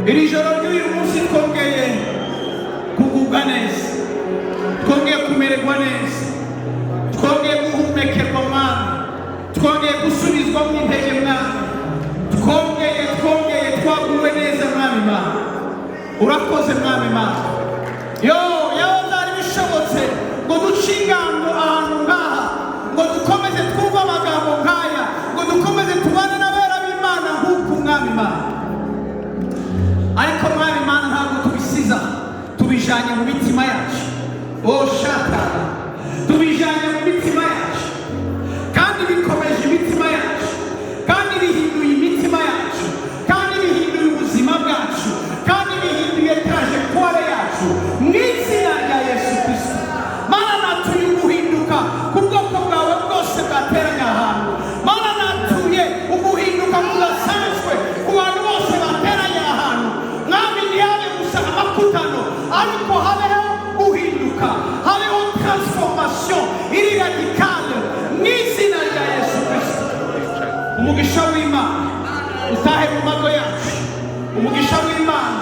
Iri joro ry'uyu munsi twongeye kugubwa neza, twongeye kumererwa neza, twongeye guhumekerwa Mana, twongeye gusubizwamo intege Mwami, twongeye twaguwe neza Mwami Mana. Urakoze Mwami Mana. Yo byari bishobotse ngo duce ingando ahantu ngaha, ngo dukomeze twumve amagambo nkaya, ngo dukomeze tubane n'abera b'Imana nk'uku Mwami Mana. Ariko Mwami Mana ntabwo tubisiza, tubijanye mu mitima yacu. Shaka tubijanye mu mitima yacu, kandi bikomeje imitima yacu, kandi bihinduye imitima yacu, kandi bihinduye ubuzima bwacu, kandi bihinduye trajectoire yacu mu izina rya Yesu Kristo. Mana natuye uguhinduka ku bwoko bwawe bwose bwateranye ahantu. Mana natuye uguhinduka kudasanzwe ku bantu bose bateranye ahantu. Mwami ntihabe gusa amakutano, ariko habeho guhinduka, habeho transformation iri radicale mu izina rya Yesu Kristo. Umugisha w'Imana utahe mu mago yacu, umugisha w'Imana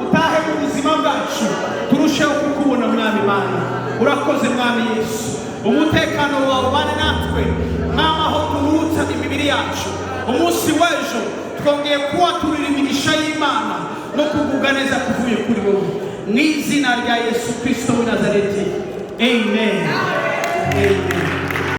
utahe mu buzima bwacu, turusheho kukubona Mwami Mana. Urakoze Mwami Yesu, umutekano wawe ubane natwe Mwami, aho turuhutsa imibiri yacu. Umunsi w'ejo twongeye kuba turira imigisha y'Imana no kugubwa neza kuvuye kuri wowe, mu izina rya Yesu Kristo w'i Nazareti. Amen. Amen.